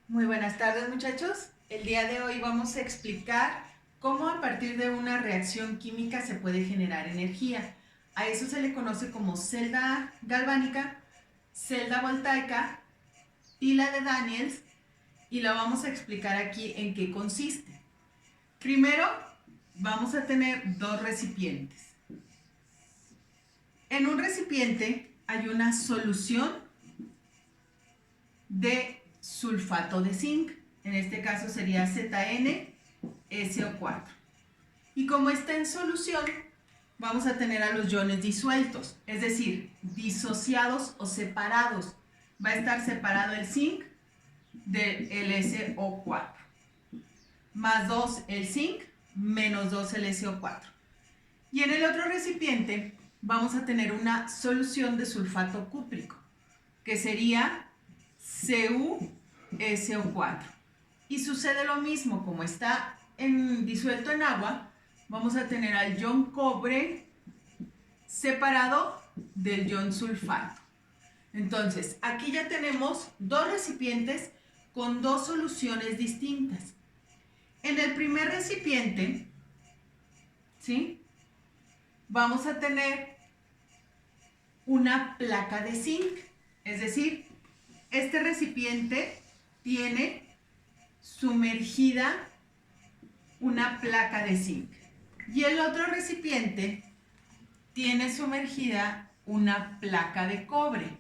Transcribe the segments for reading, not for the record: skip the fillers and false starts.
Muy buenas tardes, muchachos. El día de hoy vamos a explicar cómo a partir de una reacción química se puede generar energía. A eso se le conoce como celda galvánica, celda voltaica, pila de Daniels, y la vamos a explicar aquí en qué consiste. Primero, vamos a tener dos recipientes. En un recipiente hay una solución de sulfato de zinc. En este caso sería ZnSO4. Y como está en solución, vamos a tener a los iones disueltos, es decir, disociados o separados. Va a estar separado el zinc del SO4. Más 2 el zinc, menos 2 el SO4. Y en el otro recipiente vamos a tener una solución de sulfato cúprico, que sería CuSO4. Y sucede lo mismo, como está disuelto en agua, vamos a tener al ion cobre separado del ion sulfato. Entonces, aquí ya tenemos dos recipientes con dos soluciones distintas. En el primer recipiente, ¿sí?, vamos a tener una placa de zinc, es decir, este recipiente tiene sumergida una placa de zinc y el otro recipiente tiene sumergida una placa de cobre.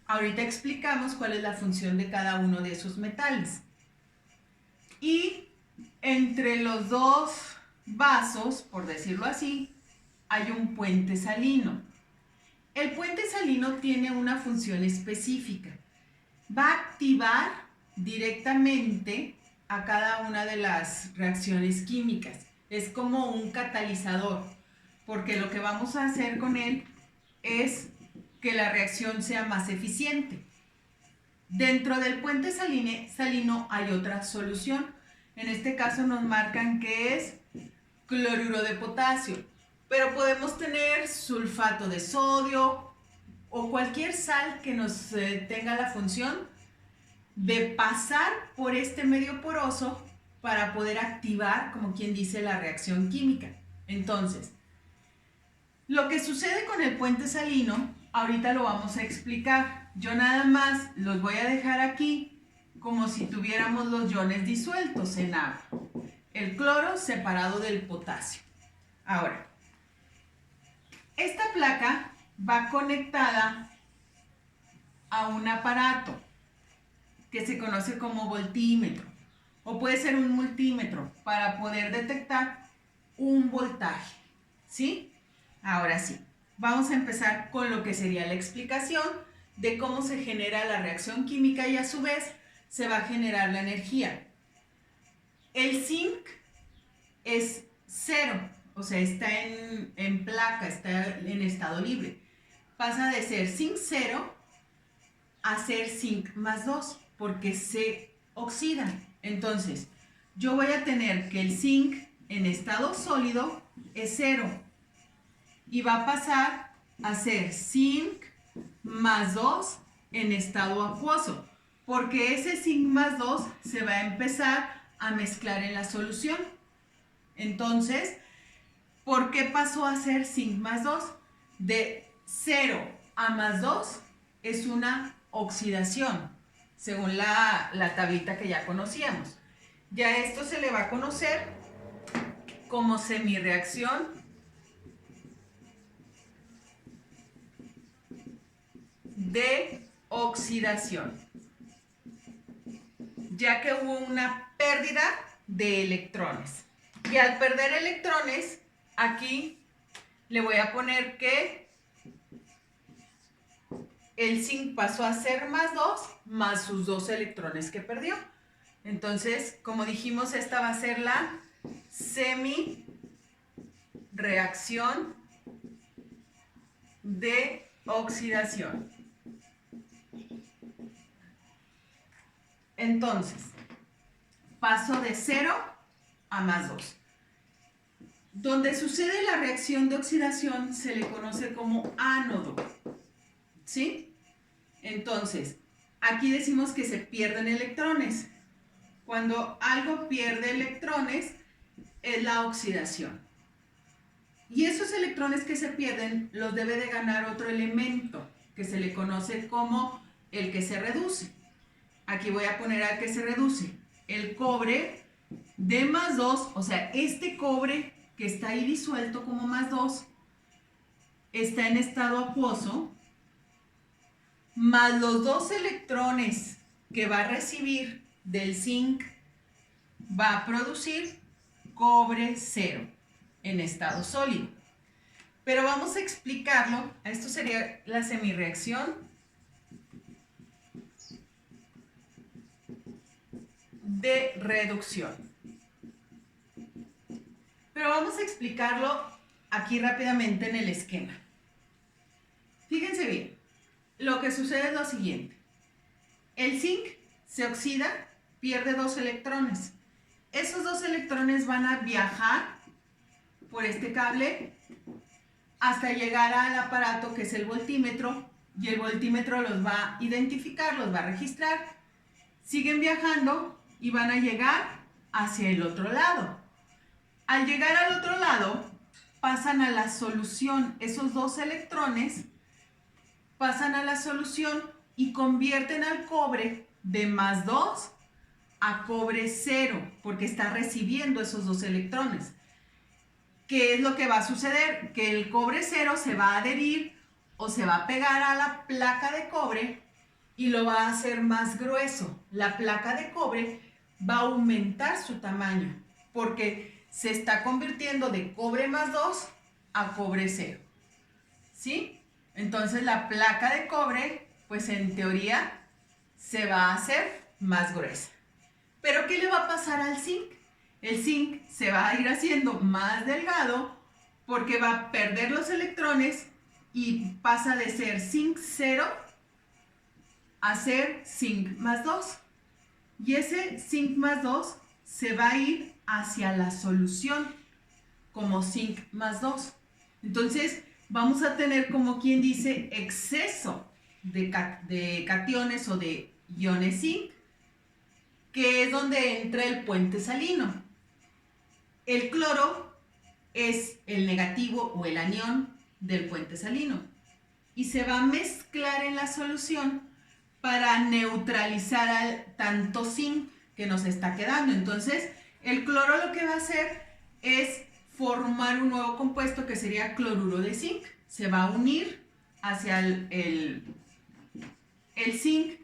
Ahorita explicamos cuál es la función de cada uno de esos metales. Y entre los dos vasos, por decirlo así, hay un puente salino. El puente salino tiene una función específica. Va a activar directamente a cada una de las reacciones químicas. Es como un catalizador, porque lo que vamos a hacer con él es que la reacción sea más eficiente. Dentro del puente salino hay otra solución. En este caso nos marcan que es cloruro de potasio, pero podemos tener sulfato de sodio o cualquier sal que nos tenga la función de pasar por este medio poroso para poder activar, como quien dice, la reacción química. Entonces, lo que sucede con el puente salino, ahorita lo vamos a explicar. Yo nada más los voy a dejar aquí como si tuviéramos los iones disueltos en agua. El cloro separado del potasio. Ahora, esta placa va conectada a un aparato que se conoce como voltímetro, o puede ser un multímetro para poder detectar un voltaje, ¿sí? Ahora sí, vamos a empezar con lo que sería la explicación de cómo se genera la reacción química y a su vez se va a generar la energía. El zinc es cero, o sea, está en placa, está en estado libre. Pasa de ser zinc 0 a ser zinc más 2, porque se oxidan. Entonces, yo voy a tener que el zinc en estado sólido es 0 y va a pasar a ser zinc más 2 en estado acuoso, porque ese zinc más 2 se va a empezar a mezclar en la solución. Entonces, ¿por qué pasó a ser zinc más 2? De 0 a más 2 es una oxidación, según la tablita que ya conocíamos. Ya esto se le va a conocer como semirreacción de oxidación, ya que hubo una pérdida de electrones. Y al perder electrones, aquí le voy a poner que el zinc pasó a ser más 2 más sus 2 electrones que perdió. Entonces, como dijimos, esta va a ser la semi-reacción de oxidación. Entonces, paso de 0 a más 2. Donde sucede la reacción de oxidación se le conoce como ánodo, ¿sí? Entonces, aquí decimos que se pierden electrones. Cuando algo pierde electrones es la oxidación. Y esos electrones que se pierden los debe de ganar otro elemento que se le conoce como el que se reduce. Aquí voy a poner al que se reduce. El cobre de más 2, o sea, este cobre que está ahí disuelto como más 2, está en estado acuoso, más los 2 electrones que va a recibir del zinc, va a producir cobre 0 en estado sólido. Pero vamos a explicarlo. Esto sería la semirreacción de reducción. Pero vamos a explicarlo aquí rápidamente en el esquema. Fíjense bien, lo que sucede es lo siguiente. El zinc se oxida, pierde 2 electrones. Esos 2 electrones van a viajar por este cable hasta llegar al aparato que es el voltímetro, y el voltímetro los va a identificar, los va a registrar. Siguen viajando y van a llegar hacia el otro lado. Al llegar al otro lado, pasan a la solución. Esos 2 electrones pasan a la solución y convierten al cobre de más 2 a cobre 0, porque está recibiendo esos 2 electrones. ¿Qué es lo que va a suceder? Que el cobre 0 se va a adherir o se va a pegar a la placa de cobre y lo va a hacer más grueso. La placa de cobre va a aumentar su tamaño porque se está convirtiendo de cobre más 2 a cobre 0. ¿Sí? Entonces la placa de cobre, pues en teoría, se va a hacer más gruesa. ¿Pero qué le va a pasar al zinc? El zinc se va a ir haciendo más delgado porque va a perder los electrones y pasa de ser zinc 0 a ser zinc más 2. Y ese zinc más 2 se va a ir hacia la solución como zinc más 2. Entonces vamos a tener, como quien dice, exceso de cationes o de iones zinc, que es donde entra el puente salino. El cloro es el negativo o el anión del puente salino y se va a mezclar en la solución para neutralizar al tanto zinc que nos está quedando. Entonces, el cloro lo que va a hacer es formar un nuevo compuesto que sería cloruro de zinc. Se va a unir hacia el zinc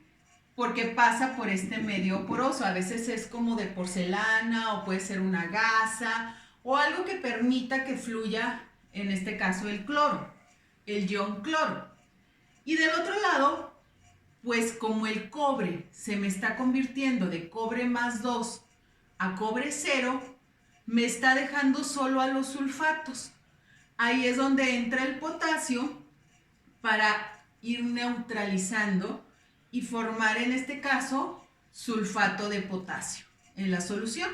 porque pasa por este medio poroso. A veces es como de porcelana o puede ser una gasa o algo que permita que fluya, en este caso, el cloro, el ion cloro. Y del otro lado, pues como el cobre se me está convirtiendo de cobre más 2 a cobre 0, me está dejando solo a los sulfatos. Ahí es donde entra el potasio para ir neutralizando y formar, en este caso, sulfato de potasio en la solución.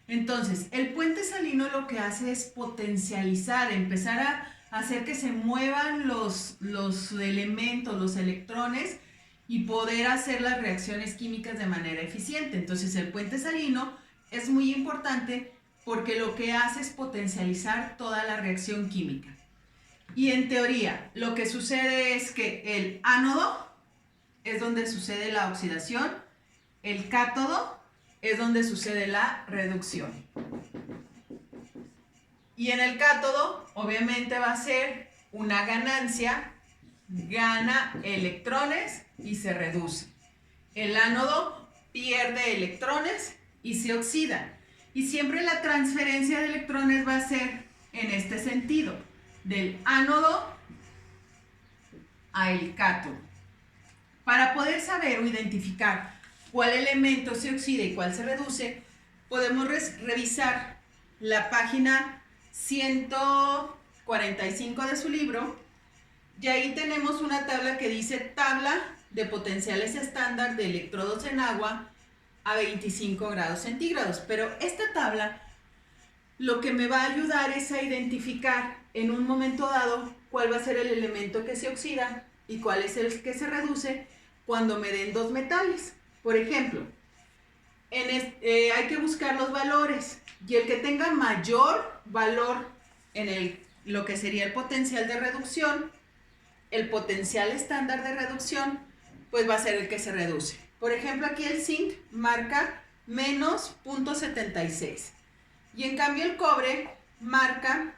Entonces, el puente salino lo que hace es potencializar, empezar a hacer que se muevan los elementos, los electrones, y poder hacer las reacciones químicas de manera eficiente. Entonces, el puente salino es muy importante porque lo que hace es potencializar toda la reacción química. Y en teoría, lo que sucede es que el ánodo es donde sucede la oxidación, el cátodo es donde sucede la reducción. Y en el cátodo, obviamente, va a ser una ganancia, gana electrones y se reduce. El ánodo pierde electrones y se oxida. Y siempre la transferencia de electrones va a ser en este sentido, del ánodo a el cátodo. Para poder saber o identificar cuál elemento se oxida y cuál se reduce, podemos revisar la página 145 de su libro, y ahí tenemos una tabla que dice tabla de potenciales estándar de electrodos en agua a 25 grados centígrados. Pero esta tabla lo que me va a ayudar es a identificar en un momento dado cuál va a ser el elemento que se oxida y cuál es el que se reduce, cuando me den dos metales. Por ejemplo, hay que buscar los valores y el que tenga mayor valor en lo que sería el potencial de reducción, el potencial estándar de reducción, pues va a ser el que se reduce. Por ejemplo, aquí el zinc marca menos 0.76 y en cambio el cobre marca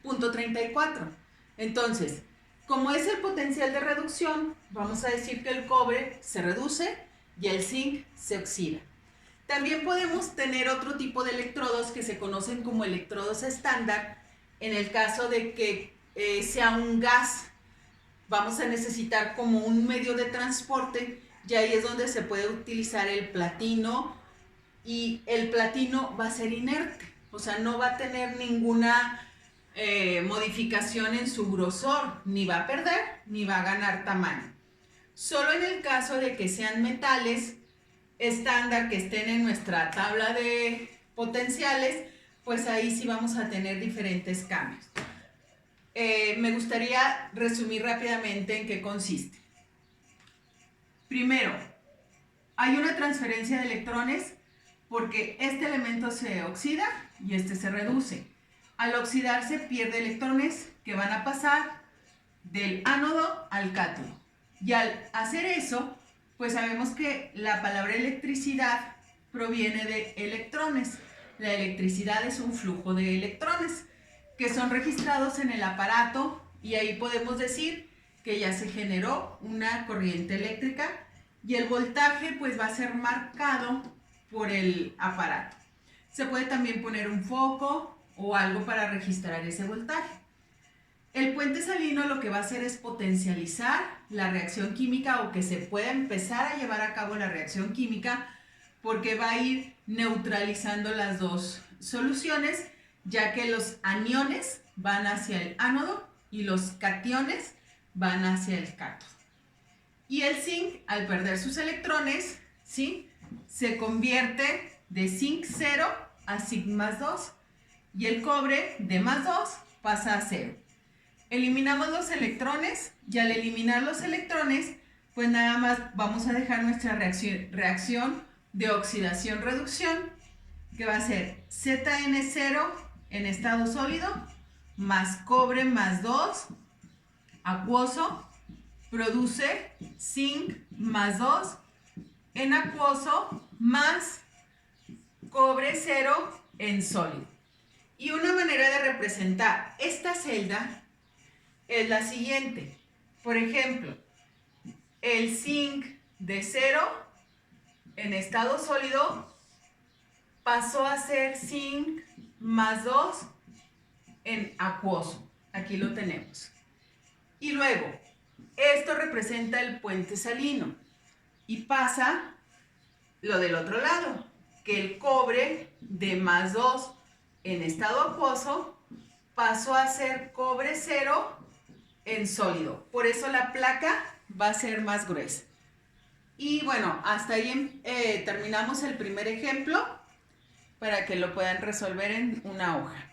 0.34. Entonces, como es el potencial de reducción, vamos a decir que el cobre se reduce y el zinc se oxida. También podemos tener otro tipo de electrodos que se conocen como electrodos estándar. En el caso de que sea un gas, vamos a necesitar como un medio de transporte y ahí es donde se puede utilizar el platino y el platino va a ser inerte, o sea, no va a tener ninguna modificación en su grosor, ni va a perder ni va a ganar tamaño. Solo en el caso de que sean metales estándar que estén en nuestra tabla de potenciales, pues ahí sí vamos a tener diferentes cambios. Me gustaría resumir rápidamente en qué consiste. Primero, hay una transferencia de electrones porque este elemento se oxida y este se reduce. Al oxidarse pierde electrones que van a pasar del ánodo al cátodo. Y al hacer eso, pues sabemos que la palabra electricidad proviene de electrones. La electricidad es un flujo de electrones que son registrados en el aparato y ahí podemos decir que ya se generó una corriente eléctrica y el voltaje pues va a ser marcado por el aparato. Se puede también poner un foco o algo para registrar ese voltaje. El puente salino lo que va a hacer es potencializar la reacción química o que se pueda empezar a llevar a cabo la reacción química porque va a ir neutralizando las dos soluciones, ya que los aniones van hacia el ánodo y los cationes van hacia el cátodo. Y el zinc, al perder sus electrones, ¿sí?, se convierte de zinc 0 a zinc más 2 y el cobre de más 2 pasa a 0. Eliminamos los electrones y al eliminar los electrones, pues nada más vamos a dejar nuestra reacción de oxidación-reducción, que va a ser ZN0 en estado sólido más cobre más 2 acuoso produce zinc más 2 en acuoso más cobre 0 en sólido. Y una manera de representar esta celda es la siguiente. Por ejemplo, el zinc de 0 en estado sólido pasó a ser zinc más 2 en acuoso. Aquí lo tenemos. Y luego, esto representa el puente salino. Y pasa lo del otro lado, que el cobre de más 2 en estado acuoso pasó a ser cobre 0 en sólido. Por eso la placa va a ser más gruesa. Y bueno, hasta ahí terminamos el primer ejemplo para que lo puedan resolver en una hoja.